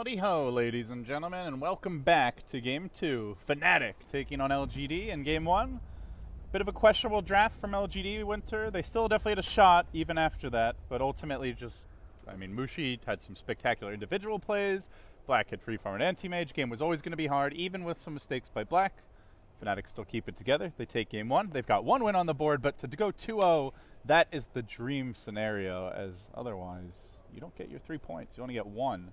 Howdy ho, ladies and gentlemen, and welcome back to Game 2. Fnatic taking on LGD in Game 1. Bit of a questionable draft from LGD Winter. They still definitely had a shot even after that, but ultimately Mushi had some spectacular individual plays. Black had free farm and anti-mage. Game was always going to be hard, even with some mistakes by Black. Fnatic still keep it together. They take Game 1. They've got one win on the board, but to go 2-0, that is the dream scenario, as otherwise you don't get your 3 points. You only get 1.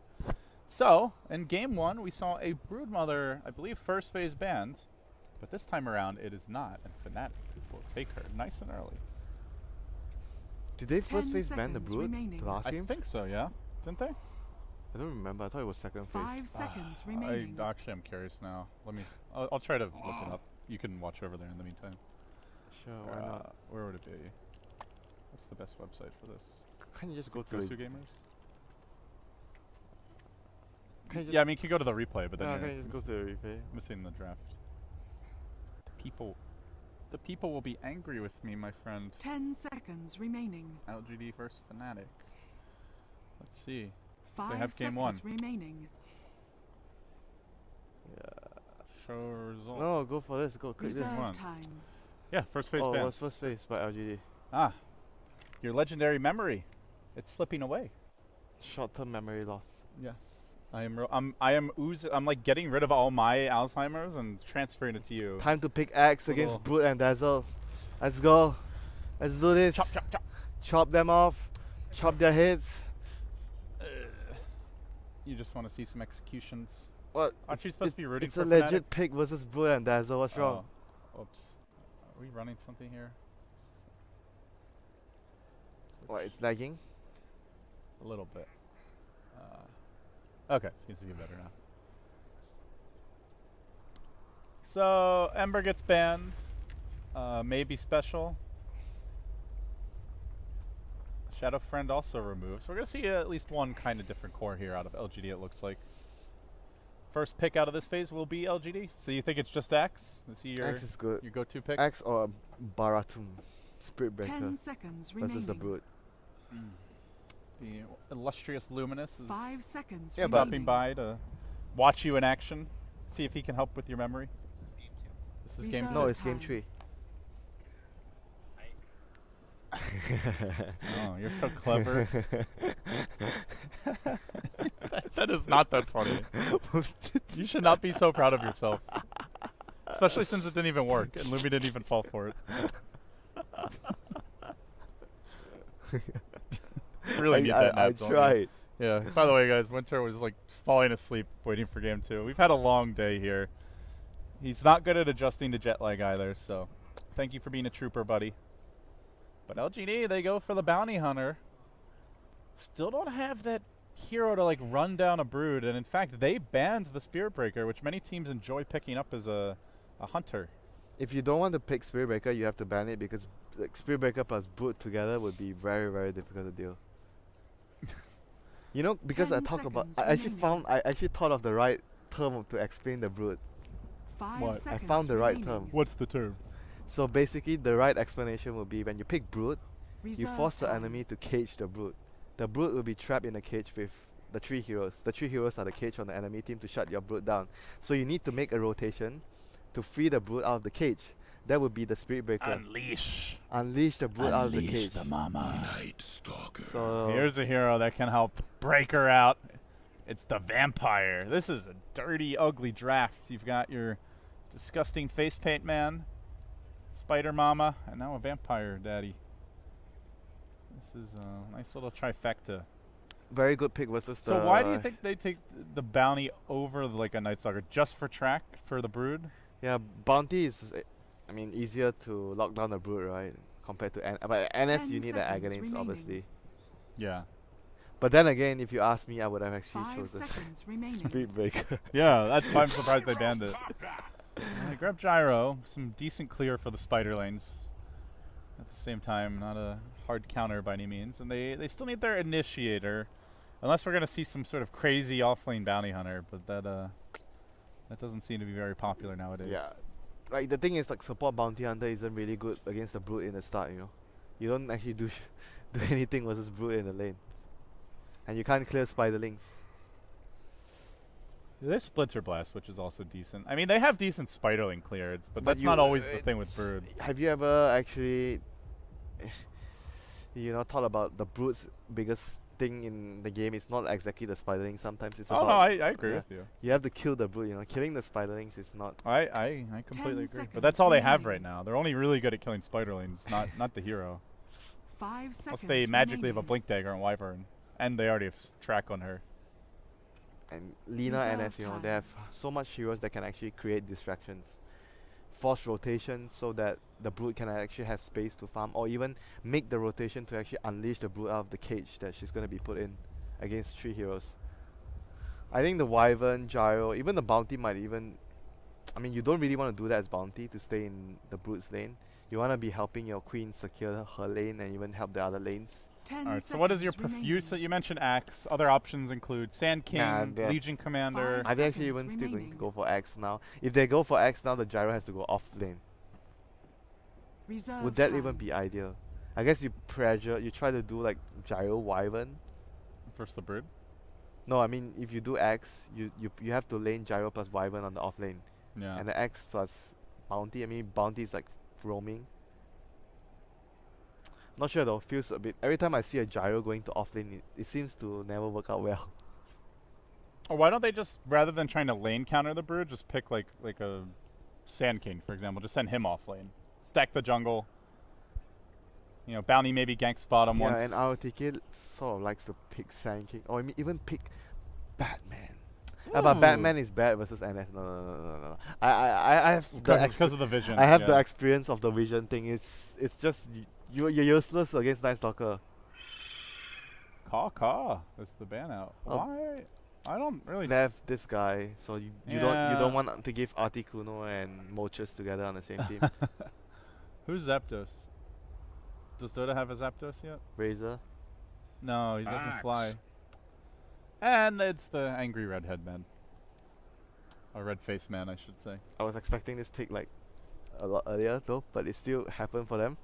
So, in Game 1, we saw a Broodmother, I believe, first phase banned, but this time around it is not, and Fnatic will take her nice and early. Did they first phase ban the Brood the last game? I think so, yeah. Didn't they? I don't remember. I thought it was second phase. 5 seconds remaining. I'm curious now. I'll try to look it up. You can watch over there in the meantime. Sure, why not? Where would it be? What's the best website for this? Can't you just go to Gosu the Gamers? yeah, I mean, you could go to the replay, but then can you just go to the replay? Missing the draft. The people will be angry with me, my friend. 10 seconds remaining. LGD versus Fnatic. Let's see. 5 they have Game 1 remaining. Yeah. Show result. No, go for this. Go click this Reserve one. time. Yeah, first phase Oh, ban. it was first phase by LGD. Ah, your legendary memory. It's slipping away. Short-term memory loss. Yes. I'm like getting rid of all my Alzheimer's and transferring it to you. Time to pick Axe against Brood and Dazzle. Let's go. Let's do this. Chop, chop, chop. Chop them off. Chop their heads. You just want to see some executions. What? Aren't you supposed to be rooting it's for a Fnatic? legit pick versus Brood and Dazzle. What's wrong? Oops. Are we running something here? What? It's lagging? A little bit. Okay, seems to be better now. So Ember gets banned. Maybe special. Shadow Friend also removed. So we're gonna see at least one kind of different core here out of LGD. It looks like. First pick out of this phase will be LGD. So you think it's just Axe? Is he Axe is good. Your go-to pick? Axe or Baratum, Spirit Breaker 10 seconds versus the Brood. The illustrious Luminous is 5 seconds stopping by to watch you in action, see if he can help with your memory. This is Game 2. No, it's Game 3. Oh, you're so clever. that is not that funny. You should not be so proud of yourself. Especially since it didn't even work and Lumi didn't even fall for it. Really need that nap, I tried. Yeah. By the way, guys, Winter was like falling asleep waiting for Game 2. We've had a long day here. He's not good at adjusting to jet lag either, so thank you for being a trooper, buddy. But LGD, they go for the Bounty Hunter. Still don't have that hero to like run down a Brood, and in fact, they banned the Spirit Breaker, which many teams enjoy picking up as a hunter. If you don't want to pick Spirit Breaker, you have to ban it because like, Spirit Breaker plus Brood together would be very, very difficult to deal. You know, because I actually thought of the right term to explain the Brood. 5 What? seconds I found the right remaining. term. What's the term? So basically, the right explanation would be when you pick Brood, you Reserve force the time. enemy to cage the Brood. The Brood will be trapped in a cage with the 3 heroes. The 3 heroes are the cage on the enemy team to shut your Brood down. So you need to make a rotation to free the Brood out of the cage. That would be the Spirit Breaker. Unleash the Brood out of the cage. The mama. Night Stalker. So Here's a hero that can help break her out. It's the Vampire. This is a dirty, ugly draft. You've got your disgusting face paint man, Spider Mama, and now a Vampire Daddy. This is a nice little trifecta. very good pick versus the. So why do you think they take the bounty over like a Night Stalker? Just for track for the Brood? Yeah, bounty is, I mean, easier to lock down the Brood, right? Compared to but NS, you need the Aghanims, obviously. Yeah. But then again, if you ask me, I would have actually 5 chosen seconds remaining. Spirit Breaker. Yeah, that's why I'm surprised they banned it. They grab Gyro, some decent clear for the spider lanes. At the same time, not a hard counter by any means. And they still need their initiator. Unless we're going to see some sort of crazy off-lane bounty hunter, but that doesn't seem to be very popular nowadays. Yeah. Like, the thing is, like, support bounty hunter isn't really good against the Brood in the start, you know. You don't actually do anything versus Brood in the lane. And you can't clear spiderlings. They Splinter Blast, which is also decent. I mean, they have decent Spiderling clearance, but that's you- not always the thing with Brood. Have you ever actually, thought about the Brood's biggest thing in the game is not exactly the Spiderling. Sometimes it's Oh, no, about I agree yeah. with you. you have to kill the Brood. Killing the Spiderlings is not. I completely agree. seconds But that's all they have remaining. right now. They're only really good at killing Spiderlings, not the hero. 5 seconds. Unless they magically have a remaining. Blink Dagger on Wyvern. And they already have track on her. And Lina and Reserve they time. have so much heroes that can actually create distractions, force rotation so that the Brood can actually have space to farm, or even make the rotation to actually unleash the Brood out of the cage that she's going to be put in against 3 heroes. I think the Wyvern, Gyro, even the Bounty might even... I mean, you don't really want to do that as Bounty to stay in the Brood's lane. You want to be helping your Queen secure her lane and even help the other lanes. 10 Alright, so what is your seconds you mentioned Axe. Other options include Sand King, Yeah, they're- Legion Commander. Five Are they actually seconds even still going to remaining. go for X now? If they go for X now, the Gyro has to go off lane. Reserve Would that time. even be ideal? I guess you try to do like Gyro Wyvern. Versus the Brood. No, I mean if you do X, you have to lane Gyro plus Wyvern on the off lane. Yeah. And the X plus Bounty. I mean Bounty is like roaming. Not sure though, feels a bit every time I see a Gyro going to off lane it seems to never work out well. Or why don't they just, rather than trying to lane counter the Brood, just pick like a Sand King, for example. Just send him off lane. Stack the jungle. Bounty maybe ganks bottom Yeah, once. and RTK sort of likes to pick Sand King, or I mean even pick Batman. But Ooh. Batman is bad versus NS. No. I have the because of the vision. I have the yeah. experience of the vision thing. It's just you're useless against Night Stalker. Caw. That's the ban out. Oh. Why? I don't really. They have this guy, so you Yeah. don't want to give Articuno and Moltres together on the same team. Who's Zapdos? Does Dota have a Zapdos yet? Razor. No, he doesn't Axe. fly. And it's the angry redhead man. Or red face man, I should say. I was expecting this pick like a lot earlier though, but it still happened for them.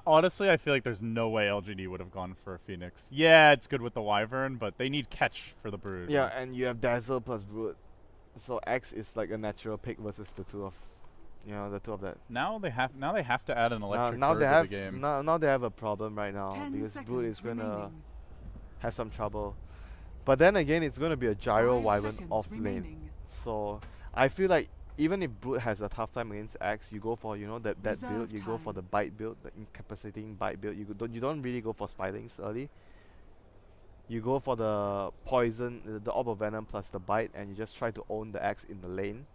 Honestly, I feel like there's no way LGD would have gone for a Phoenix. Yeah, it's good with the Wyvern, but they need catch for the Brood. Yeah, and you have Dazzle plus Brood, so X is like a natural pick versus the two of that. Now they have to add an electric now bird they to have the game. now they have a problem right now 10 because Brood is seconds gonna remaining. have some trouble. But then again, it's gonna be a Gyro 5 Wyvern seconds off lane. remaining. So I feel like even if Brood has a tough time against Axe, you go for that Reserve build. You go for time. the bite build, the incapacitating bite build. You don't really go for Spylings early. You go for the poison, the orb of venom plus the bite, and you just try to own the Axe in the lane.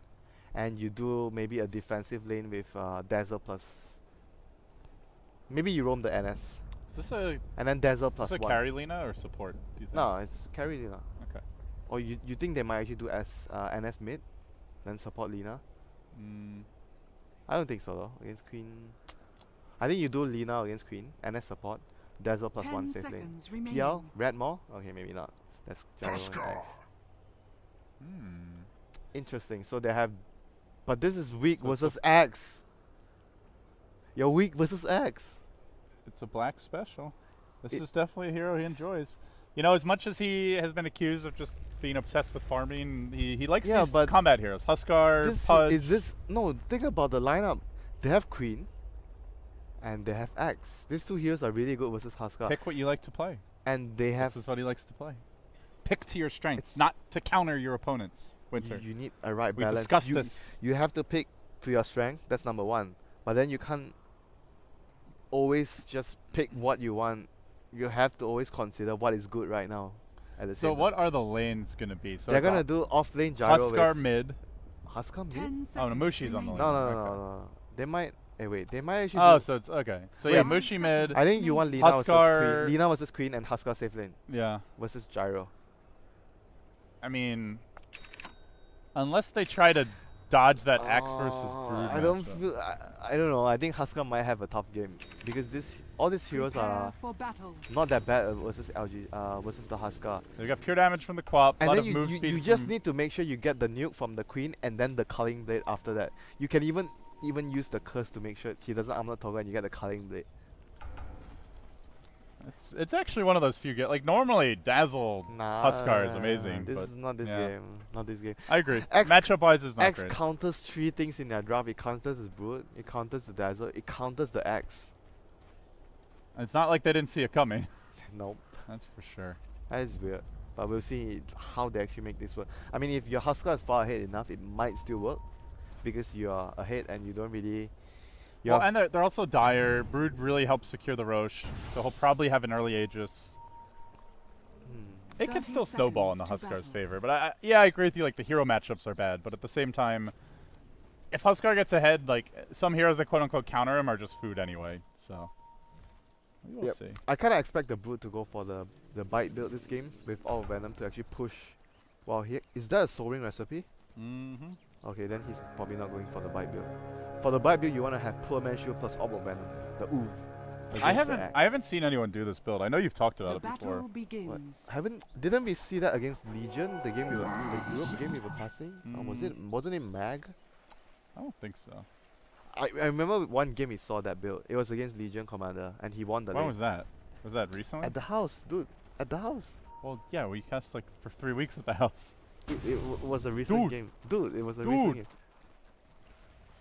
And you do maybe a defensive lane with Dazzle plus. Maybe you roam the NS, Is this a and then Dazzle plus a 1. carry Lina or support? Do you think? No, it's carry Lina. Okay. Or you think they might actually do NS mid, then support Lina? Mm, I don't think so though. Against Queen, I think you do Lina against Queen, NS support, Dazzle plus 10 1 safe lane. seconds remaining. PL, Redmore? Okay, maybe not. That's Gyro and X. Interesting. So they have, but this is weak So versus X. You're weak versus X. It's a black special. This It- is definitely a hero he enjoys. As much as he has been accused of just being obsessed with farming, he likes Yeah, these but combat heroes. Huskar, This Pudge. is this no. Think about the lineup. They have Queen, and they have X. These two heroes are really good versus Huskar, Pick what you like to play. and they have. This is what he likes to play. Pick to your strengths, It's- not to counter your opponents. Winter. You need a right We balance. discussed you, this. You have to pick to your strength. That's number one. But then you can't always just pick what you want. You have to always consider what is good right now. At the So same what are the lanes gonna be? So they're it's gonna do off lane Gyro Huskar with mid. Huskar mid? 10 Oh, seconds no, Mushi's on the remaining. lane. No. Okay. They might. Wait. They might actually. Oh, do so it's okay. So Wait. yeah, 5 Mushi mid. seconds. I think you want Lina versus Huskar- Queen. Lina versus Queen and Huskar safe lane Yeah. versus Gyro. I mean, unless they try to dodge that Axe versus Brood. I don't matchup. feel. I don't know. I think Huskar might have a tough game because all these heroes Prepare are for battle. not that bad versus versus the Huskar. They got pure damage from the Quap. And lot then of you, move you, speed. you just from- need to make sure you get the nuke from the Queen and then the Culling Blade after that. You can even use the curse to make sure he doesn't armor toggle and you get the Culling Blade. It's actually one of those few like normally Dazzle Huskar is amazing. This but is not this yeah. game. Not this game. I agree. X Matchup wise, it's not X great. counters 3 things in their draft. It counters his Brute. It counters the Dazzle. It counters the X. It's not like they didn't see it coming. Nope. That's for sure. That is weird. But we'll see how they actually make this work. I mean, if your Huskar is far ahead enough, it might still work. Because you are ahead and you don't really... Well, and they're also dire. Brood really helps secure the Roche, so he'll probably have an early Aegis. It can still snowball in the Huskar's favor, but yeah, I agree with you. Like the hero matchups are bad, but at the same time, if Huskar gets ahead, like some heroes that quote unquote counter him are just food anyway. So we will see. I kind of expect the Brood to go for the bite build this game with all Venom to actually push. Wow, is that a Soul Ring recipe? Mm-hmm. Okay, then he's probably not going for the bite build. For the bite build, you want to have Poor Man's Shield plus Orb of Venom, the Oof. I haven't seen anyone do this build. I know you've talked about The it before. battle begins. Didn't we see that against Legion, the game the group game we were passing? Wasn't it Mag? I don't think so. I remember one game we saw that build. It was against Legion Commander, and he won the When lane. was that? Was that recently? At the house, dude. At the house. Well, yeah, we cast like for 3 weeks at the house. It was a recent game. Dude, it was a recent game.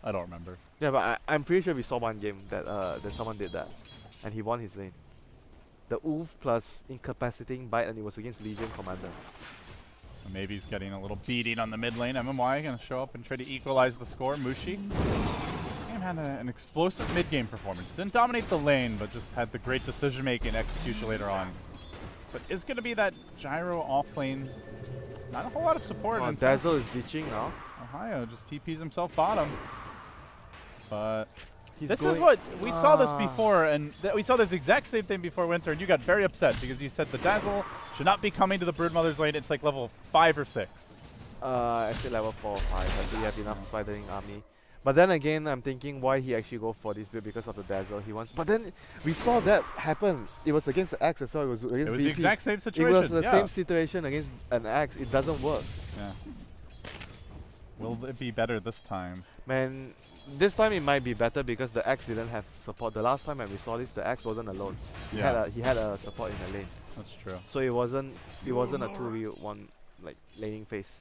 I don't remember. Yeah, but I'm pretty sure we saw one game that someone did that. And he won his lane. The Oof plus incapacitating bite, and it was against Legion Commander. So maybe he's getting a little beating on the mid lane. MMY gonna show up and try to equalize the score. Mushi. This game had an explosive mid game performance. Didn't dominate the lane, but just had the great decision making execution later on. So it is gonna be that gyro off lane. Not a whole lot of support. Oh, Dazzle is ditching now. Ohio just TPs himself bottom. But This is what we saw this before, and we saw this exact same thing before Winter, and you got very upset because you said the Dazzle should not be coming to the Broodmother's lane. It's like level 5 or 6. Actually level 4 or 5. I think you have enough Spidering Army. But then again, I'm thinking why he actually go for this build because of the Dazzle he wants. But then we saw that happen. It was against the Axe as well. It was against the VP. exact same situation. It was the same situation against an Axe. It doesn't work. Yeah. Will it be better this time? Man, this time it might be better because the Axe didn't have support. The last time when we saw this, the Axe wasn't alone. He had a support in the lane. That's true. So it wasn't a 2v1 like laning phase.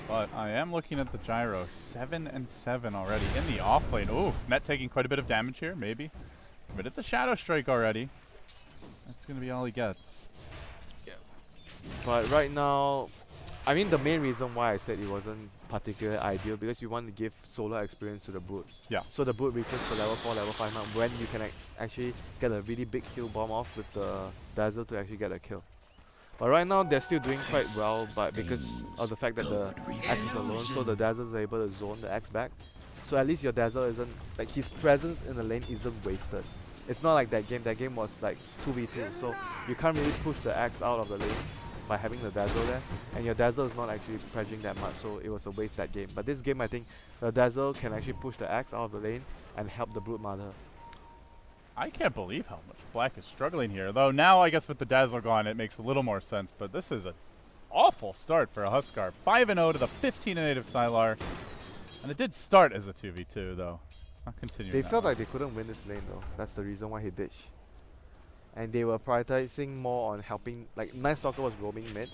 But I am looking at the gyro. 7 and 7 already in the off lane. Ooh, Net taking quite a bit of damage here, maybe. Committed the Shadow Strike already. That's going to be all he gets. Yeah. But right now, I mean the main reason why I said it wasn't particularly ideal because you want to give solo experience to the Brood. Yeah. So the Brood reaches for level 4, level 5 now when you can actually get a really big kill bomb off with the Dazzle to actually get a kill. But right now they're still doing quite well, but because of the fact that the Axe is alone, so the Dazzle is able to zone the Axe back. So at least your Dazzle isn't, like his presence in the lane isn't wasted. It's not like that game was like 2v2, so you can't really push the Axe out of the lane by having the Dazzle there, and your Dazzle is not actually pressuring that much, so it was a waste that game. But this game I think the Dazzle can actually push the Axe out of the lane and help the Broodmother. I can't believe how much Black is struggling here. Though now I guess with the Dazzle gone it makes a little more sense, but this is an awful start for a Huskar. 5-0 to the 15 native Sylar. And it did start as a 2v2 though. It's not continuing. They felt like they couldn't win this lane though. That's the reason why he ditched. And they were prioritizing more on helping, like Night Stalker was roaming mid.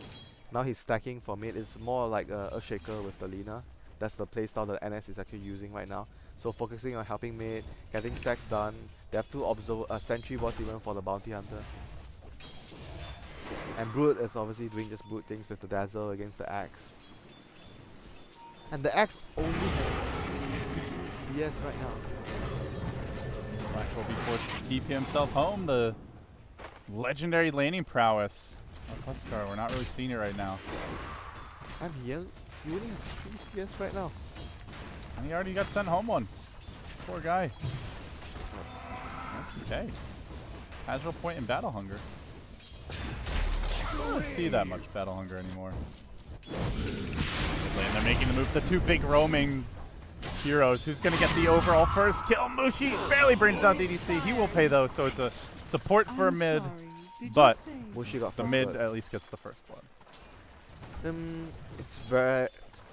Now he's stacking for mid. It's more like a shaker with the Lina. That's the playstyle that NS is actually using right now. So focusing on helping mid, getting stacks done. They have 2 sentry bots even for the Bounty Hunter. And Brood is obviously doing just Brood things with the Dazzle against the Axe. And the Axe only has CS right now. Black will be forced to TP himself home. The legendary laning prowess of Huskar. We're not really seeing it right now. And he only has 3 CS right now. And he already got sent home once. Poor guy. That's okay. Casual point in Battle Hunger. I don't really see that much Battle Hunger anymore. And they're making the move. The 2 big roaming heroes. Who's going to get the overall first kill? Mushi barely brings down DDC. He will pay though, so it's a support for mid. But Mushi got the mid at least gets the first blood. It's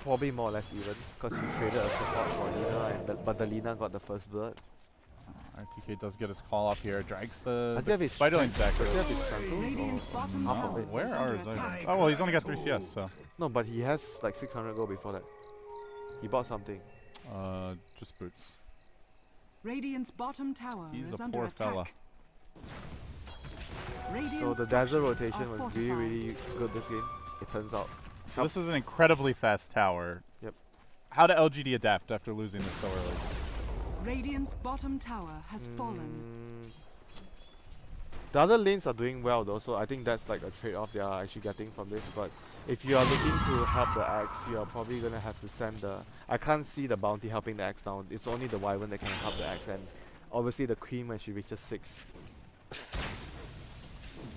probably more or less even because you traded a support for Lina, but the Lina got the first blood. I RTK does get his call off here. Drags the Does he have his Spider Lane's back. Does he have his Shankles? Radiant's bottom Half of tower it. Where is are under his attack. items? Oh, well, he's only got 3 CS, so. No, but he has like 600 gold before that. He bought something. Just boots. Radiant's bottom tower He's is a under poor attack. fella. Radiant So the dazzle structures rotation are was really, fortified. really good this game. It turns out. So this is an incredibly fast tower. Yep. How did LGD adapt after losing this so early? Radiant's bottom tower has fallen. The other lanes are doing well though, so I think that's like a trade-off they are actually getting from this. But if you are looking to help the Axe, you are probably gonna have to send the. I can't see the bounty helping the Axe now. It's only the Wyvern that can help the Axe, and obviously the Queen when she reaches 6.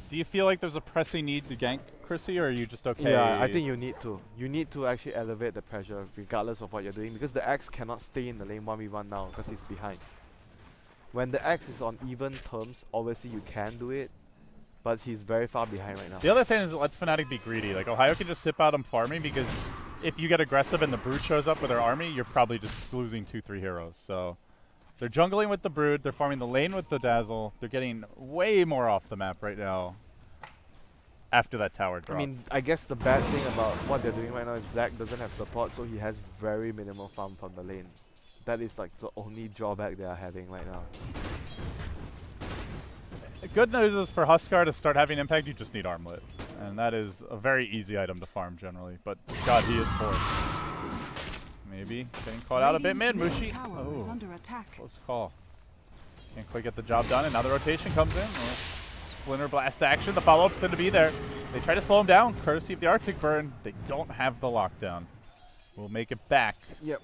Do you feel like there's a pressing need to gank Chrissy, or are you just okay? Yeah, I think you need to. You need to actually elevate the pressure regardless of what you're doing, because the Axe cannot stay in the lane 1v1 now because he's behind. When the Axe is on even terms, obviously you can do it, but he's very far behind right now. The other thing is, let's Fnatic be greedy. Like, Ohio can just sip out him farming, because if you get aggressive and the Brood shows up with their army, you're probably just losing 2-3 heroes. So they're jungling with the Brood, they're farming the lane with the Dazzle, they're getting way more off the map right now after that tower drops. I mean, I guess the bad thing about what they're doing right now is Black doesn't have support, so he has very minimal farm from the lane. That is like the only drawback they are having right now. The good news is for Huskar to start having impact, you just need Armlet. And that is a very easy item to farm generally. But god, he is poor. Maybe getting caught out a bit mid. Radiant's Mushi. middle tower is Oh, under attack. close call. Can't quite get the job done. Another rotation comes in. Splinter Blast action. The follow-up's going to be there. They try to slow him down, courtesy of the Arctic Burn. They don't have the lockdown. We'll make it back. Yep.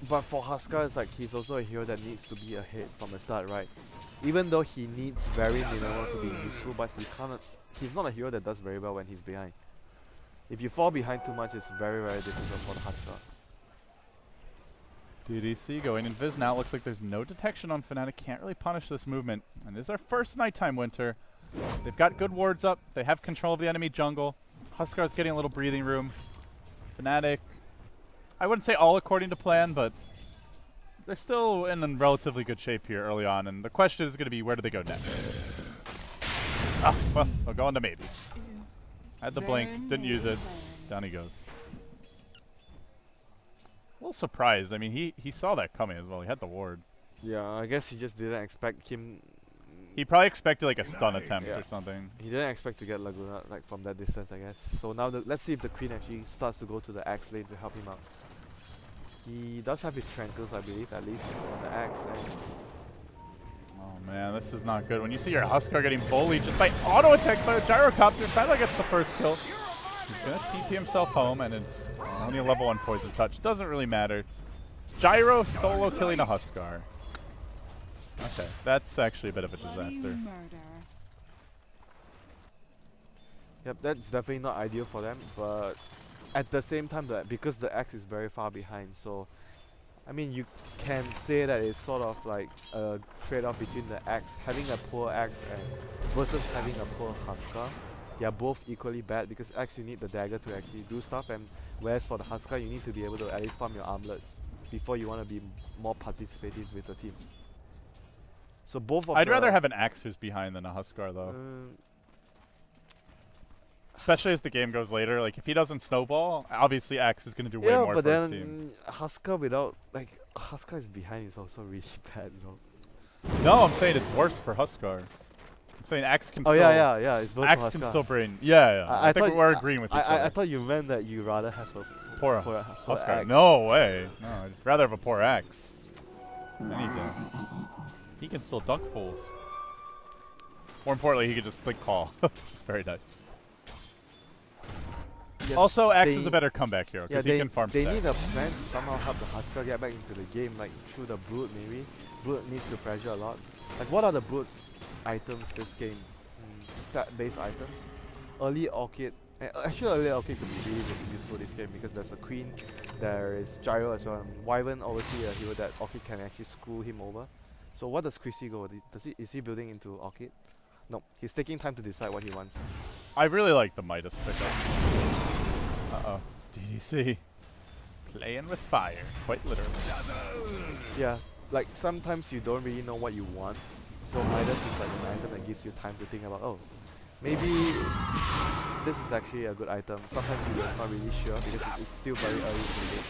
But for Huskar, it's like he's also a hero that needs to be ahead from the start, right? Even though he needs very minimal to be useful, but he's not a hero that does very well when he's behind. If you fall behind too much, it's very, very difficult for the Huskar. DDC going invis now. Looks like there's no detection on Fnatic. Can't really punish this movement. And this is our first nighttime winter. They've got good wards up. They have control of the enemy jungle. Huskar's getting a little breathing room. Fnatic, I wouldn't say all according to plan, but they're still in relatively good shape here early on. And the question is going to be, where do they go next? Ah, well, they'll go into maybe. Had the blink, didn't use it. Down he goes. A little surprised. I mean, he saw that coming as well. He had the ward. Yeah, I guess he just didn't expect him. He probably expected like a stun attempt Yeah. or something. He didn't expect to get Laguna like from that distance, I guess. So now let's see if the Queen actually starts to go to the Axe lane to help him out. He does have his Trankles, I believe, at least on the Axe. And Oh man, this is not good. When you see your Huskar getting bullied just by auto attack by a gyrocopter, Sideline gets the first kill. He's gonna TP himself home, and it's only a level 1 poison touch. Doesn't really matter. Gyro solo killing a Huskar. Okay, that's actually a bit of a disaster. yep, that's definitely not ideal for them. But at the same time, because the Axe is very far behind, so I mean, you can say that it's sort of like a trade-off between the Axe, having a poor Axe, and versus having a poor Huskar. They are both equally bad, because Axe you need the dagger to actually do stuff, and whereas for the Huskar you need to be able to at least farm your armlet before you want to be more participative with the team. So both of I'd rather have an Axe who's behind than a Huskar though. Especially as the game goes later. Like if he doesn't snowball, obviously Axe is gonna do way more but for his then team. Huskar without Huskar is behind is also really bad, though. No, I'm saying it's worse for Huskar. I'm saying Axe can Oh still yeah, it's worse Axe for can Huskar. still bring I I think thought we're agreeing with each other. I thought you meant that you rather have a Poor for Huskar. Axe. No way. No, I'd rather have a poor Axe. Anything. He can still duck fools. More importantly, he can just blink call. Very nice. Yes, Also, Axe is a better comeback hero because he can farm They stack. need a plan to somehow help the Huskar get back into the game, like through the Brood maybe. Brood needs to pressure a lot. Like what are the Brood items this game? Stat-based items. Early Orchid. Actually, early Orchid could be really, really useful this game because there's a Queen, there is Gyro as well. And Wyvern obviously a hero that Orchid can actually screw him over. So what does Chrissy go? Is he building into Orchid? No, he's taking time to decide what he wants. I really like the Midas pickup. Uh-oh. DDC. Playing with fire. Quite literally. Yeah, like sometimes you don't really know what you want So Midas is like an item that gives you time to think about, oh, maybe this is actually a good item. Sometimes you're not really sure because it's still very early in the game.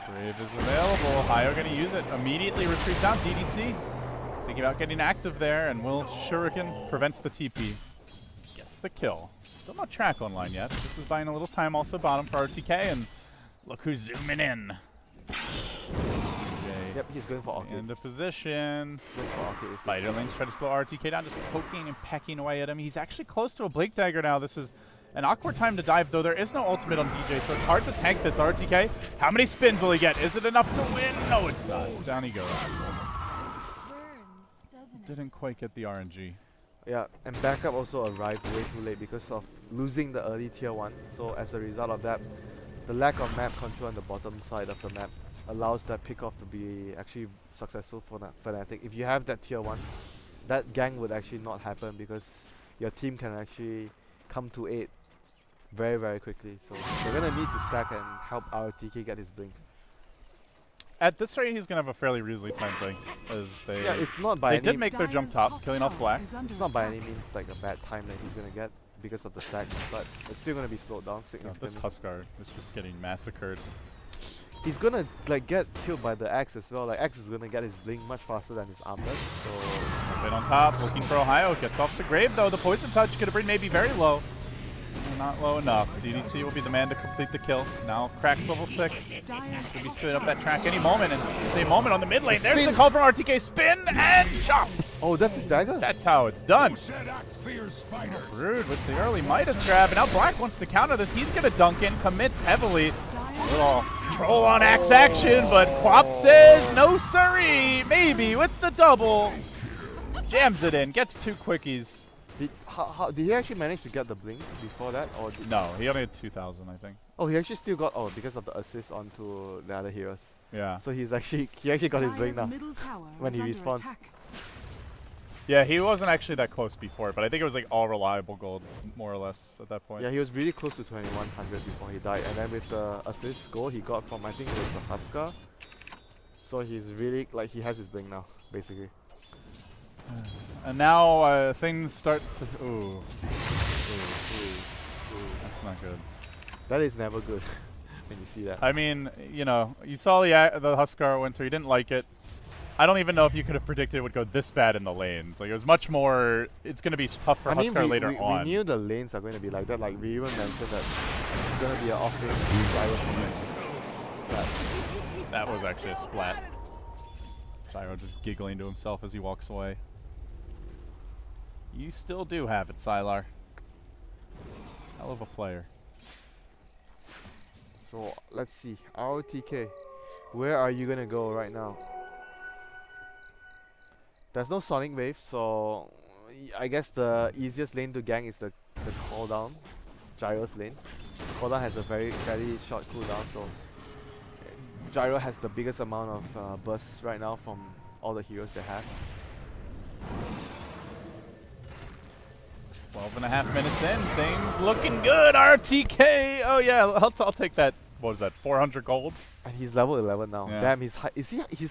Brave is available. Hayo going to use it. Immediately retreats out. DDC thinking about getting active there, and Will Shuriken prevents the TP. Gets the kill. Still not track online yet. This is buying a little time also bottom for RTK, and look who's zooming in. Yep, he's going for Orchid. Into position. He's going for Orchid. Spiderlings try to slow RTK down, just poking and pecking away at him. He's actually close to a Blink Dagger now. This is an awkward time to dive, though there is no ultimate on DJ, so it's hard to tank this RTK. How many spins will he get? Is it enough to win? No, it's not. Down he goes. Didn't quite get the RNG. Yeah, and backup also arrived way too late because of losing the early tier 1. So as a result of that, the lack of map control on the bottom side of the map allows that pick-off to be actually successful for Fnatic. If you have that tier 1, that gang would actually not happen because your team can actually come to aid very, very quickly. So they're going to need to stack and help RTK get his blink. At this rate, he's going to have a fairly easily timed blink, as they it's not by they did make their jump top, killing off Black. It's not by any means like a bad time that he's going to get because of the stacks, but it's still going to be slowed down significantly. This Huskar is just getting massacred. He's gonna like get killed by the Axe as well. Like Axe is gonna get his blink much faster than his armlet. So Been on top, looking for Ohio. Gets off the grave though. The poison touch could have been maybe very low. Not low enough. DDC will be the man to complete the kill. Now cracks level 6. Should be stood up that track any moment. And same moment on the mid lane. There's the call from RTK. Spin and jump. oh, that's his dagger. That's how it's done. Brood with the early Midas grab. And now Black wants to counter this. He's going to dunk in. Commits heavily. Little troll on axe action, but Quap says no siree. Maybe with the double. Jams it in. Gets 2 quickies. Did he actually manage to get the blink before that? Or No, he only had 2,000, I think. Oh, he actually still got because of the assist onto the other heroes. Yeah. So he actually got his blink now when he respawns. Yeah, he wasn't actually that close before, but I think it was like all reliable gold, more or less, at that point. Yeah, he was really close to 2100 before he died, and then with the assist goal he got from, I think it was the Huskar. So he's really, like, he has his blink now, basically. And now things start to... Ooh. That's not good. That is never good when you see that. I mean, you know, you saw the Huskar winter, you didn't like it. I don't even know if you could have predicted it would go this bad in the lanes. Like, it was much more... It's going to be tough for Huskar later on. We knew the lanes are going to be like that. Like, we even mentioned that it's going to be an off-lane splat. That was actually a splat. Gyro just giggling to himself as he walks away. You still do have it, Sylar. Hell of a player. So, let's see. ROTK. Where are you going to go right now? There's no Sonic Wave, so I guess the easiest lane to gank is the cooldown, Gyro's lane. Cooldown has a fairly short cooldown, so Gyro has the biggest amount of bursts right now from all the heroes they have. 12.5 minutes in, things looking good. RTK. Oh yeah, I'll take that. What was that? 400 gold. And he's level 11 now. Yeah. Damn, he's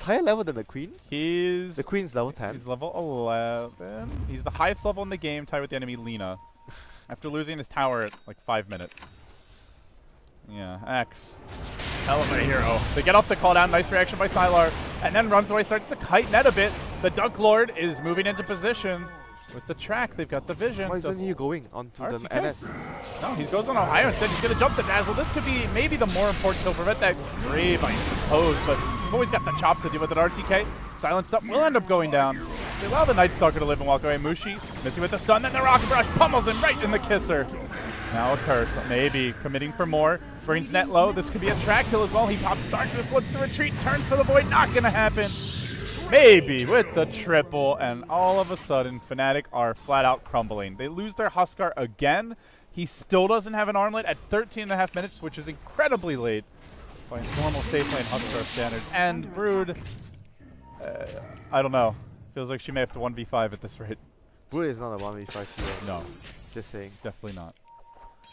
higher level than the Queen? The Queen's level 10. He's level 11. He's the highest level in the game, tied with the enemy Lina. After losing his tower at like 5 minutes. Yeah, X. Hell of a hero. They get off the call down. Nice reaction by Sylar. And then runs away, starts to kite net a bit. The Dunk Lord is moving into position. With the track, they've got the vision. Why isn't he going onto RTK? the NS? No, he goes on Ohio instead. He's going to jump the Dazzle. This could be maybe the more important kill. Prevent that grave, I suppose. But you've always got the chop to deal with it. RTK. Silenced up. Will end up going down. They allow the Night Stalker to live and walk away. Mushi missing with the stun. Then the Rocket Brush pummels him right in the kisser. Now a curse. Maybe committing for more. Brings net low. This could be a track kill as well. He pops Darkness. Wants to retreat. Turns for the Void. Not going to happen. Maybe with the triple, and all of a sudden, Fnatic are flat out crumbling. They lose their Huskar again. He still doesn't have an armlet at 13.5 minutes, which is incredibly late by normal safe lane Huskar standards. And Brood, I don't know. Feels like she may have to 1v5 at this rate. Brood is not a 1v5 hero. No. Just saying. Definitely not.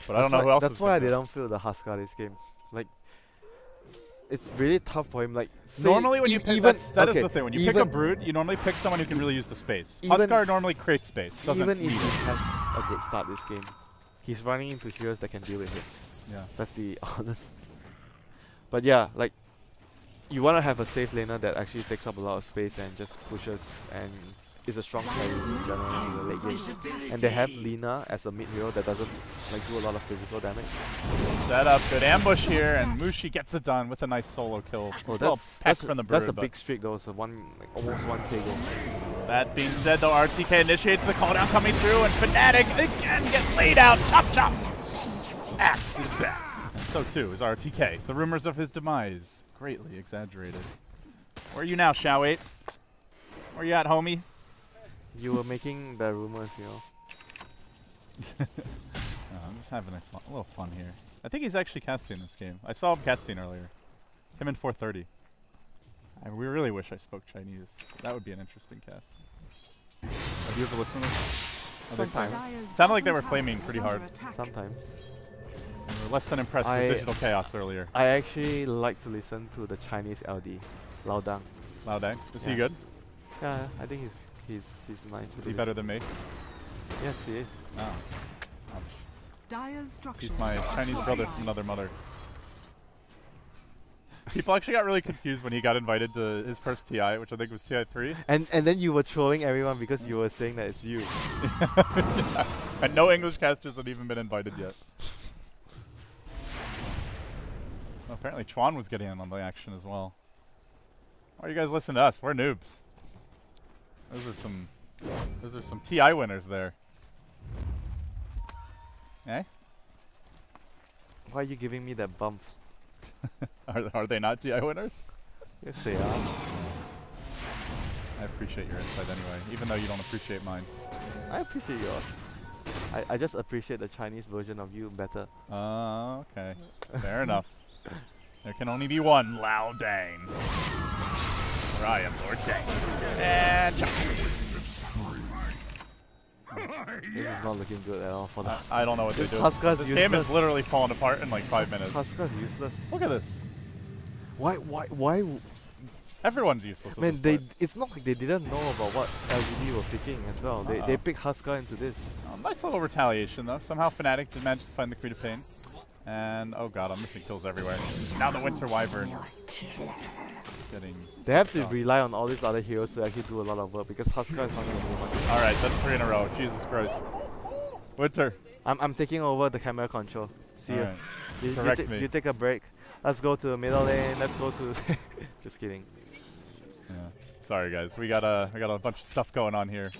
But I don't know who else That's is why I gonna didn't feel the Huskar this game. Like, it's really tough for him. Like Normally when you pick, that is the thing. When you pick a Brute, you normally pick someone who can really use the space. Huskar normally creates space. Doesn't even if need he it. has a good start this game, he's running into heroes that can deal with him. Yeah. Let's be honest. But yeah, like you want to have a safe laner that actually takes up a lot of space and just pushes and is a strong carry in general in the late game. And they have Lina as a mid hero that doesn't like do a lot of physical damage. Set up, good ambush here, and Mushi gets it done with a nice solo kill. Oh, That's from the Brood, that's a big streak though. It's a almost 1k goal. That being said, though, RTK initiates the call down coming through, and Fnatic again get laid out. Chop chop. Axe is back. And so too is RTK. The rumors of his demise greatly exaggerated. Where are you now, Shao8? Where you at, homie? You were making the rumors, you know. I'm just having a little fun here. I think he's actually casting this game. I saw him casting earlier. Him in 430. I really wish I spoke Chinese. That would be an interesting cast. Have you ever listened to this? Sometimes. Sounded like they were flaming pretty hard. Sometimes. We were less than impressed with Digital Chaos earlier. I actually like to listen to the Chinese LD, Lao Dang. Lao Dang? Is he good? Yeah, I think he's nice. Is he better than me? Yes, he is. Oh. Dire's structures. He's my Chinese brother from another mother. People actually got really confused when he got invited to his first TI, which I think was TI 3. And then you were trolling everyone because you were saying that it's you. Yeah. And no English casters had even been invited yet. Well, apparently Chuan was getting in on the action as well. Why are you guys listening to us? We're noobs. Those are some TI winners there. Eh? Why are you giving me that bump? Are they not TI winners? Yes, they are. I appreciate your insight anyway, even though you don't appreciate mine. I appreciate yours. I just appreciate the Chinese version of you better. Oh, okay. Fair enough. There can only be one Lao Dang. For I am Lord Dang. And chop. This is not looking good at all for the I don't know what they do. Huskar's This game is literally falling apart in like 5 minutes. Huskar's useless. Look at this. Why? Everyone's useless. Man, it's not like they didn't know about what LGD were picking as well. They picked Huskar into this. Nice little retaliation though. Somehow Fnatic did manage to find the Creed of Pain. And oh god, I'm missing kills everywhere. Now the Winter Wyvern. They have to rely on all these other heroes to actually do a lot of work because Huskar is not going to do much. Alright, that's 3 in a row. Jesus Christ. Winter. I'm taking over the camera control. See you. Right. You take a break. Let's go to the middle lane. Let's go to. Just kidding. Yeah. Sorry guys, we got a bunch of stuff going on here.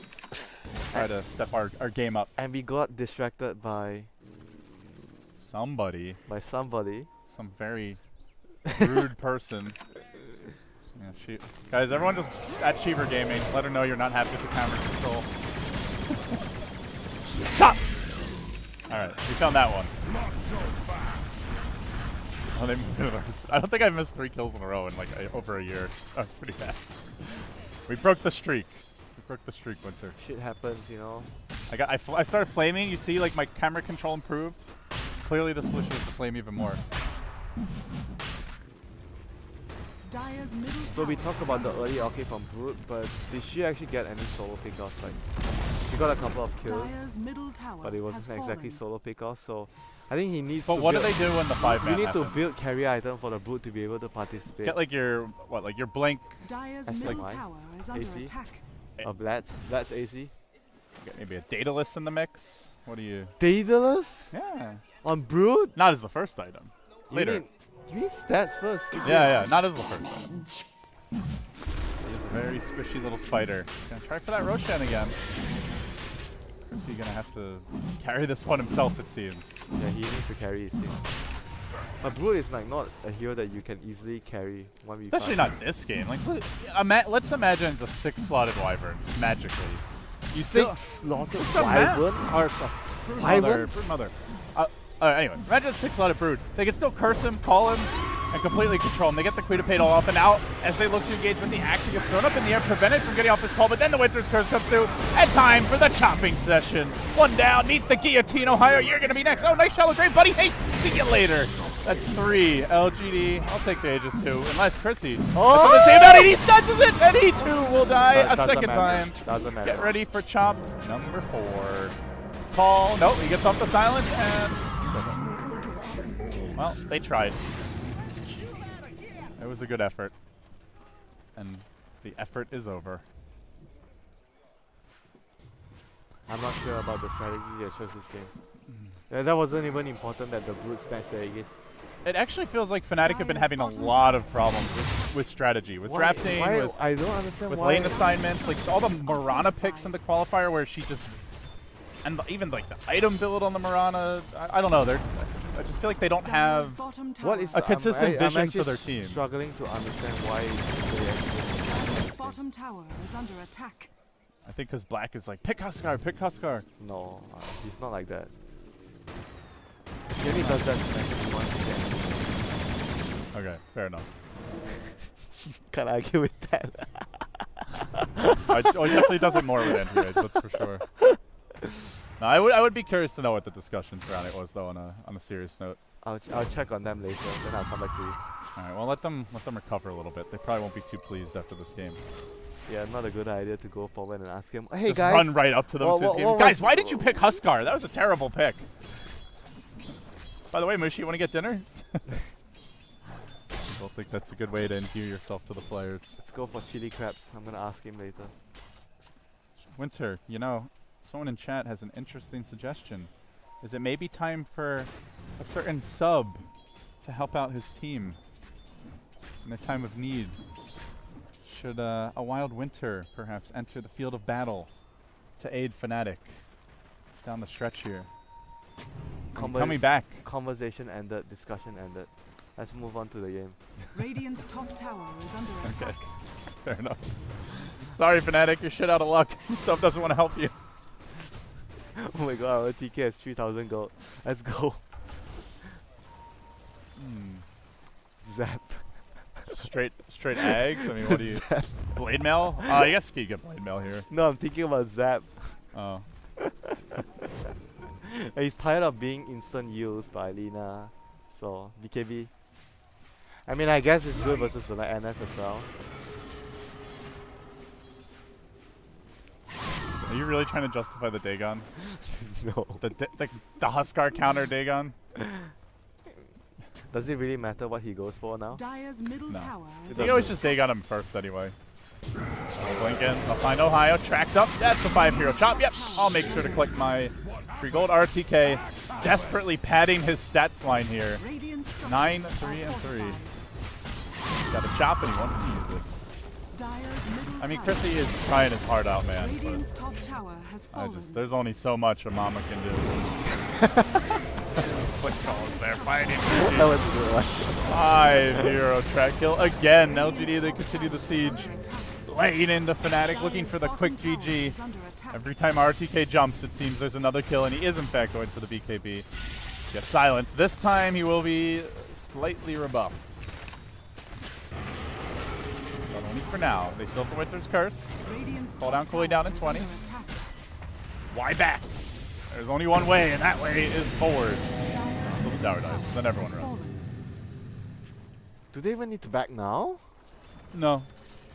Try to step our game up. And we got distracted by somebody. Some very rude person. Yeah, guys, everyone just at Cheever Gaming, let her know you're not happy with the camera control. Chop! Alright, we found that one. Oh, I don't think I've missed 3 kills in a row in like over a year. That was pretty bad. We broke the streak. Winter. Shit happens, you know. I started flaming. You see, like my camera control improved. Clearly, the solution is to flame even more. So we talked about the early okay from Brute, but did she actually get any solo pickoffs? Like, she got a couple of kills, but it wasn't exactly solo pickoffs. So I think he needs. But what do they do when the 5-man You need happens? to build carry item for the Brute to be able to participate. Get like your your blink. That's like AC. That's AC. Get maybe a Daedalus in the mix. What do you? Daedalus? Yeah. On Brood? Not as the first item. Later. You need stats first. Yeah, not as the first item. He's a very squishy little spider. Gonna try for that Roshan again. Is he gonna have to carry this one himself, it seems? Yeah, he needs to carry his team. But Brood is like not a hero that you can easily carry 1v5. Especially not this game. Like, let's imagine it's a 6-slotted Wyvern, magically. You 6-slotted Wyvern? Wyvern? Brood Mother. Anyway, imagine a 6-slotted Brood. They can still curse him, call him, and completely control him. They get the Queen of Pain all off, and now, as they look to engage with the axe, he gets thrown up in the air, prevented from getting off his call, but then the Winter's Curse comes through, and time for the chopping session. 1 down, meet the guillotine, Ohio. You're going to be next. Oh, nice shallow grave, buddy. Hey, see you later. That's 3. LGD. I'll take the Aegis too. Unless Chrissy. Oh! That's on the same note, and he snatches it, and he too will die a Doesn't second matter. time. Doesn't matter. Get ready for chop number 4. Call. Nope, he gets off the silence and. Well, they tried. It was a good effort. And the effort is over. I'm not sure about the strategy they chose this game. Yeah, that wasn't even important that the brute snatched the Aegis. It actually feels like Fnatic have been having a lot of problems with strategy, with drafting, with, I don't understand with why. lane assignments, like all the Mirana picks in the qualifier where she just, and even like the item build on the Mirana, I don't know. I just feel like they don't have What is a consistent I'm vision actually for their team. Struggling to understand why they actually. Bottom tower is under attack. I think because Black is like, pick Huskar, pick Huskar. No, he's not like that. He only does that to once again. Okay, fair enough. Can't argue with that. He definitely does it more with anti-rage, that's for sure. No, I would be curious to know what the discussion surrounding it was, though, on a serious note. I'll check on them later, then I'll come back to you. All right, well, let them recover a little bit. They probably won't be too pleased after this game. Yeah, not a good idea to go forward and ask him, hey Just guys. run right up to them. Guys, why did you pick Huskar? That was a terrible pick. By the way, Mushi, you want to get dinner? I don't think that's a good way to endear yourself to the players. Let's go for chili crabs. I'm gonna ask him later. Winter, you know, someone in chat has an interesting suggestion. Is it maybe time for a certain sub to help out his team in a time of need? Should a Wild Winter perhaps enter the field of battle to aid Fnatic down the stretch here? Coming back. Conversation ended, discussion ended. Let's move on to the game. Radiant's top tower is under attack. Okay, fair enough. Sorry, Fnatic, you're shit out of luck. Sub doesn't want to help you. Oh my god, our TK has 3,000 gold. Let's go. Zap. Straight Ags? I mean, what do you... Blade Mail? I guess you could get Blade Mail here. No, I'm thinking about Zap. Oh. He's tired of being instant used by Lina. So, BKB. I mean, I guess it's good versus the NS as well. Are you really trying to justify the Dagon? No. The Huskar counter Dagon? Does it really matter what he goes for now? Dire's middle tower is You always just Dagon him first anyway. Blinken, I'll find Ohio, tracked up. That's a 5-hero chop. Yep, I'll make sure to click my free gold. RTK desperately padding his stats line here. 9, 3, and 3. Got a chop and he wants to use it. I mean, Chrissy is trying his heart out, man. Radiant's top tower has fallen. There's only so much a mama can do. Quick calls there, fighting. That was a good one. 5-hero track kill again. LGD, they continue the siege. Laying into Fnatic, looking for the quick GG. Every time RTK jumps, it seems there's another kill, and he is in fact going for the BKB. Get silence. This time he will be slightly rebuffed. But only for now. They still have the Winter's Curse. Call down, cooling down in 20. Why back? There's only one way, and that way is forward. Until the tower dies. Then everyone runs. Do they even need to back now? No,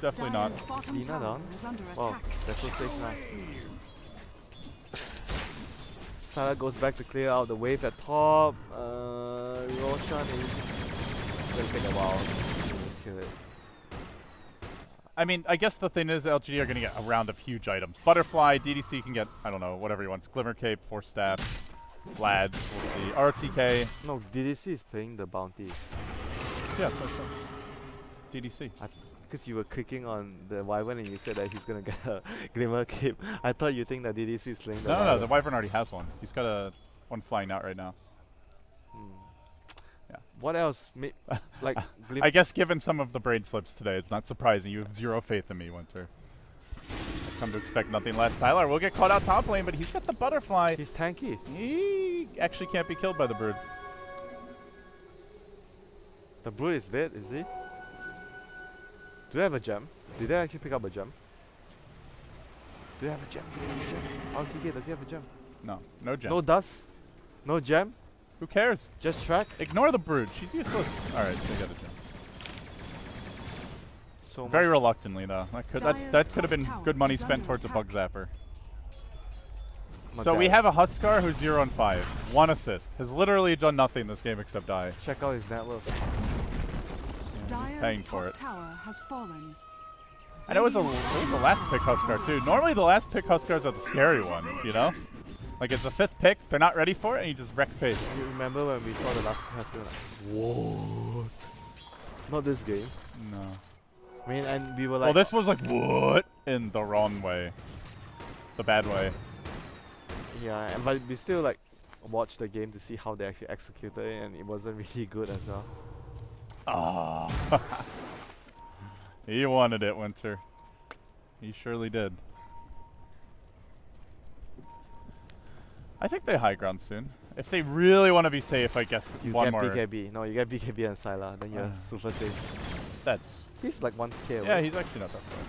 definitely not. Lina down? Wow, that's so safe now. Salah goes back to clear out the wave at top. Roshan is gonna take a while. Just kill it. I mean, I guess the thing is LGD are going to get a round of huge items. Butterfly, DDC can get, I don't know, whatever he wants. Glimmer Cape, Force Staff, Vlad, we'll see. RTK. No, DDC is playing the bounty. Yeah, that's what I said. DDC. Because you were clicking on the Wyvern and you said that he's going to get a Glimmer Cape. I thought you think that DDC is playing the Wyvern. No, the Wyvern already has one. He's got one flying out right now. Yeah. What else? Like, I guess given some of the brain slips today, it's not surprising. You have zero faith in me, Winter. I've come to expect nothing less. Tyler will get caught out top lane, but he's got the Butterfly. He's tanky. He actually can't be killed by the bird. The brood is dead, is he? Do they have a gem? Did they actually pick up a gem? Do they have a gem? RTK, does he have a gem? No gem. No dust? No gem? Who cares? Just track. Ignore the brood. She's useless. All right, they got a jump. So Very much. reluctantly though. That could have been good money spent towards a bug zapper. So we have a Huskar who's 0 and 5. 1 assist. Has literally done nothing this game except die. Check out his net worth. Yeah, he's paying for it. Tower has fallen. And it was a last pick Huskar too. Normally the last pick Huskars are the scary ones, you know? Like it's a 5th pick, they're not ready for it, and you just wreck face. You remember when we saw the last Huskar? Like, what? Not this game. No. I mean, and we were like... Well, this was like, what? In the wrong way. The bad way. Yeah, but we still like watched the game to see how they actually executed it, and it wasn't really good as well. Oh. He wanted it, Winter. He surely did. I think they high ground soon. If they really want to be safe, I guess You one get more. BKB. No, you get BKB and Syla, then you're super safe. That's... He's like 1k away. Yeah, he's actually not that far.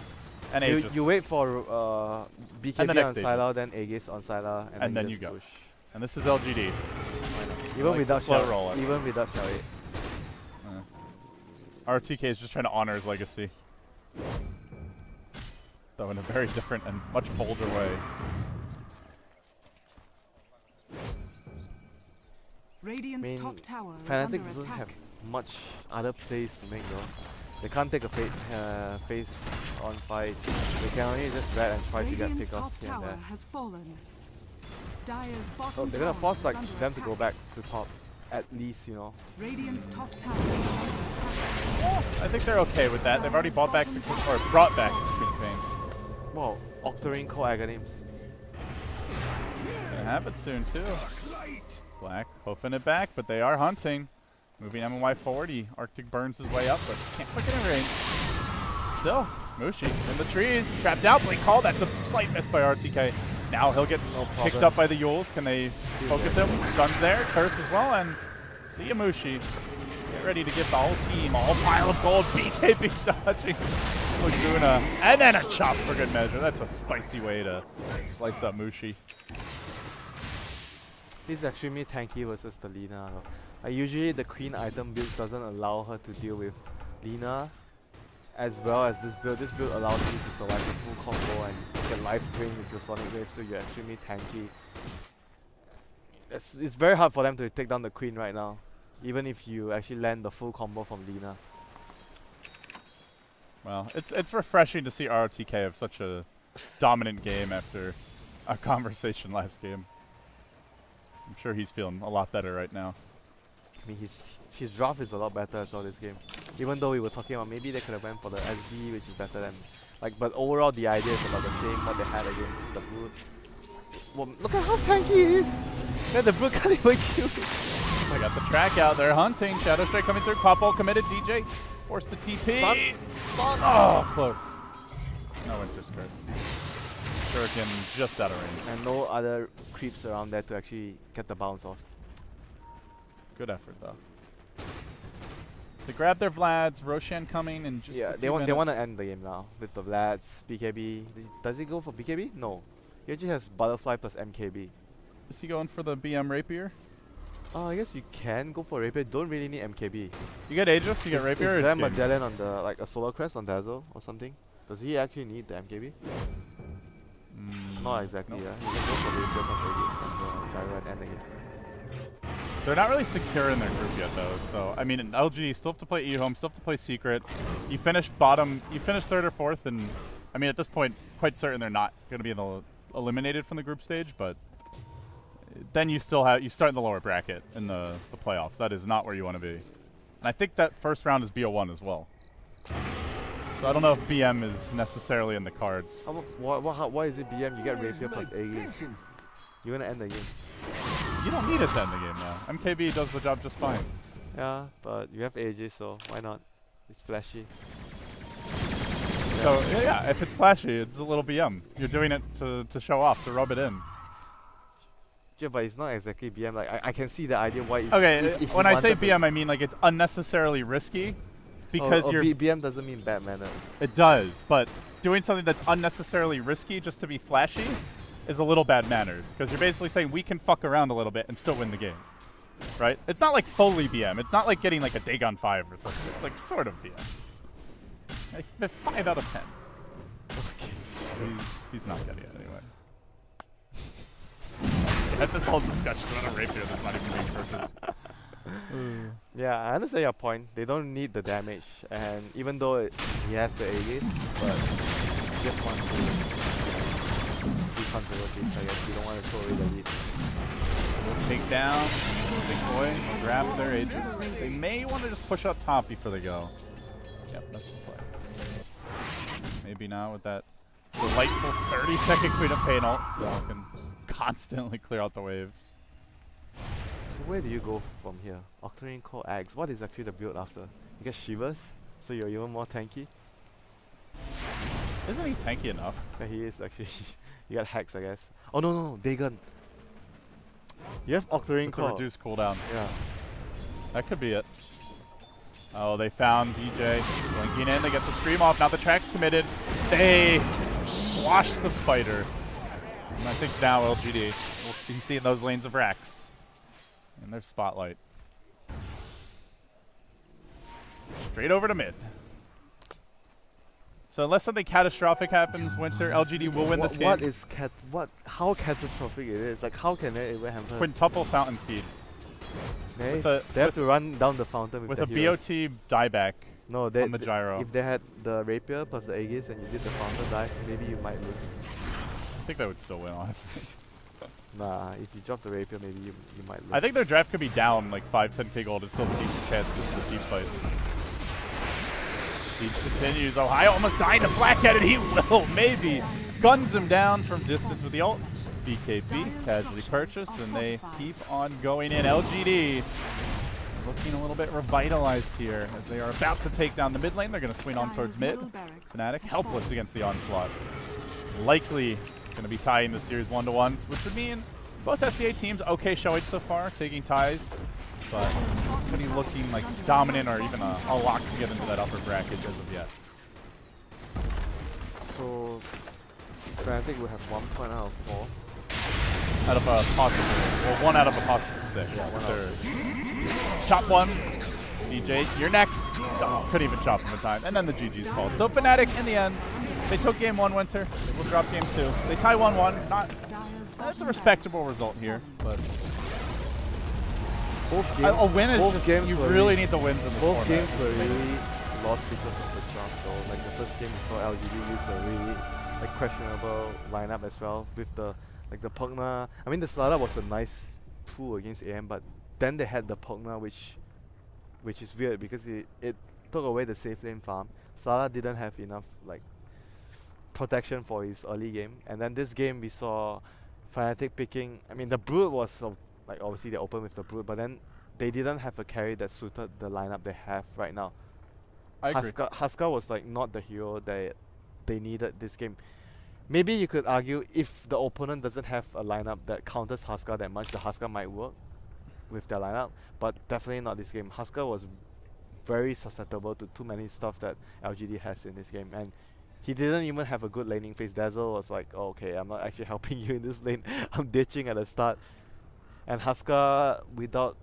And You wait for BKB on Syla, then Aegis on Syla, and then you go. Push. And this is LGD. Even like without slow Shell. roll it. Even without Shell. RTK is just trying to honor his legacy. Though in a very different and much bolder way. Radiant's top tower is Fnatic under doesn't attack. have much other plays to make though. They can't take a face on fight. They can only just rat and try Radiant's to get top pickoffs here and tower there. has fallen. Dire's bottom So they're gonna tower force is like under them to attack. go back to top, at least, you know. Radiant's top tower is under attack. I think they're okay with that. They've already brought back the brought back the Queen Pain. Wow, Octarine co-Aghanims. Gonna happen soon too. Black hoofing it back, but they are hunting. Moving MY forward, he Arctic burns his way up, but can't quite get in range. Still, Mushi in the trees, trapped out, blink call, that's a slight miss by RTK. Now he'll get picked up by the Yules. Can they focus him? Stuns there, curse as well, and see ya Mushi. Get ready to get the whole team, a whole pile of gold, BKB dodging Laguna, and then a chop for good measure. That's a spicy way to slice up Mushi. He's extremely tanky versus the Lina. Usually the Queen item build doesn't allow her to deal with Lina as well as this build. This build allows you to survive the full combo and get life drain with your Sonic Wave, so you're extremely tanky. It's very hard for them to take down the Queen right now, even if you actually land the full combo from Lina. Well, it's refreshing to see ROTK have such a dominant game after a conversation last game. I'm sure he's feeling a lot better right now. I mean, his draft is a lot better as well this game. Even though we were talking about maybe they could have went for the SD, which is better than... but overall the idea is about the same what they had against the Brood. Well, look at how tanky it is! Man, the Brood can't even kill it. They got the track out, they're hunting. Shadow Strike coming through, Popple committed, DJ forced to TP. Stun! Oh, close. No Winter's Curse. Shuriken just out of range. And no other creeps around there to actually get the bounce off. Good effort though. They grab their Vlads, Roshan coming, and just they want to end the game now with the Vlads, BKB. Does he go for BKB? No. He actually has Butterfly plus MKB. Is he going for the BM Rapier? I guess you can go for Rapier. Don't really need MKB. You get Aegis, you get Rapier. Is there Magellan on the like a Solar Crest on Dazzle or something? Does he actually need the MKB? Not exactly. Nope. Yeah, he can go for Rapier plus Aegis and Gyro and end the game. They're not really secure in their group yet, though. So, I mean, in LGD, still have to play eHome, still have to play Secret. You finish bottom, you finish 3rd or 4th, and I mean, at this point, quite certain they're not going to be eliminated from the group stage. But then you still have, you start in the lower bracket in the playoffs. That is not where you want to be. And I think that first round is BO1 as well. So I don't know if BM is necessarily in the cards. Why is it BM? You get Rapier plus Aegis. You're gonna end the game. You don't need it to end the game now. MKB does the job just fine. Yeah, but you have Aegis, so why not? It's flashy. So yeah, if it's flashy, it's a little BM. You're doing it to show off, to rub it in. Yeah, but it's not exactly BM. Like I can see the idea why. If when I say BM, I mean like it's unnecessarily risky, because BM doesn't mean bad manner. It does, but doing something that's unnecessarily risky just to be flashy is a little bad mannered, because you're basically saying we can fuck around a little bit and still win the game. right? It's not like fully BM. It's not like getting like a Dagon 5 or something. It's like sort of BM. Like 5 out of 10. He's not getting it anyway. Had this whole discussion about a rapier that's not even being purchased. Yeah, I understand your point. They don't need the damage, and even though he has the A-gate, but you just want to be conservative, I guess. You don't want to throw away the lead. We'll take down Big Boy, grab their Aegis. They may want to just push up top before they go. Yep, that's the play. Maybe now with that delightful 30-second Queen of Pain ult, so I can constantly clear out the waves. So where do you go from here? Octarine Core Axe. What is actually the build after? You get Shivers, so you're even more tanky? Isn't he tanky enough? Yeah, he is actually. You got Hex, I guess. Oh no, Dagon. You have Octarine Core. Reduced cooldown. Yeah. That could be it. Oh, they found DJ. Blinking in, they get the scream off. Now the track's committed. They squash the spider. And I think now LGD will be seeing those lanes of Rex in their spotlight. Straight over to mid. So unless something catastrophic happens, Winter, LGD will win this game. How catastrophic it is? Like, how can it even happen? Quintuple fountain feed. They have to run down the fountain with a heroes. BOT dieback on the gyro. If they had the rapier plus the Aegis and you did the fountain dive, maybe you might lose. I think they would still win, honestly. Nah, if you drop the rapier, maybe you might lose. I think their draft could be down like 5-10k gold. It's still a decent chance this is a team fight. Siege continues. Ohio almost dying to Flathead, and he will, maybe. Guns him down from distance with the ult. BKB casually purchased, and they keep on going in. LGD looking a little bit revitalized here as they are about to take down the mid lane. They're going to swing on towards mid. Fnatic helpless against the onslaught. Likely going to be tying the series 1-1s, which would mean both SEA teams okay showing so far, taking ties, but nobody looking like dominant or even a lock to get into that upper bracket as of yet. So Fnatic will have 1 point out of 4. Out of a possible, well, 1 out of a possible 6. Yeah, chop 1, DJ, you're next. Oh, couldn't even chop him in time. And then the GG's called. So Fnatic, in the end, they took game 1, Winter. They will drop game 2. They tie 1-1. That's a respectable result here, but both games, a win is just, you really need the wins in this both format. Games were really lost because of the drop though. Like the first game we saw LGD use a really questionable lineup as well with the Pugna. I mean the Slada was a nice tool against AM, but then they had the Pugna which is weird because it took away the safe lane farm. Slada didn't have enough protection for his early game, and then this game we saw Fnatic picking. I mean the Brood was obviously they opened with the Brood, but then they didn't have a carry that suited the lineup they have right now. I agree. Huskar was not the hero that they needed this game. Maybe you could argue if the opponent doesn't have a lineup that counters Huskar that much, the Huskar might work with their lineup, but definitely not this game. Huskar was very susceptible to too many stuff that LGD has in this game, and he didn't even have a good laning phase. Dazzle was like, oh, okay, I'm not actually helping you in this lane. I'm ditching at the start. And Huskar, without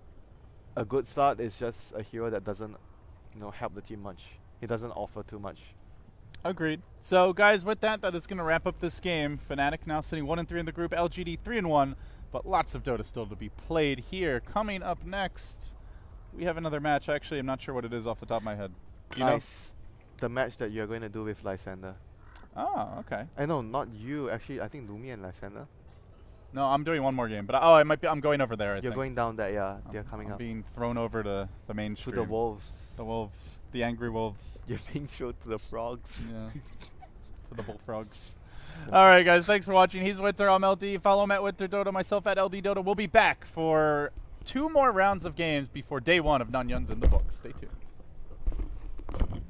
a good start, is just a hero that doesn't help the team much. He doesn't offer too much. Agreed. So, guys, with that is going to wrap up this game. Fnatic now sitting 1-3 in the group. LGD 3-1, but lots of Dota still to be played here. Coming up next, we have another match. Actually, I'm not sure what it is off the top of my head. Nice. The match that you're going to do with Lysander. Oh, okay. I know, not you. Actually, I think Lumi and Lysander. No, I'm doing one more game, but I'm going over there. You're going down there, yeah. They're coming up. Being thrown over to the mainstream. To the wolves. The wolves. The angry wolves. You're being thrown to the frogs. Yeah. To the bullfrogs. All right, guys. Thanks for watching. He's Winter. I'm LD. Follow him at Winter Dota. Myself at LD Dota. We'll be back for 2 more rounds of games before day 1 of Nanyang's in the books. Stay tuned.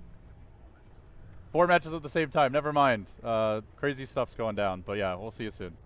4 matches at the same time. Never mind. Crazy stuff's going down. But yeah, we'll see you soon.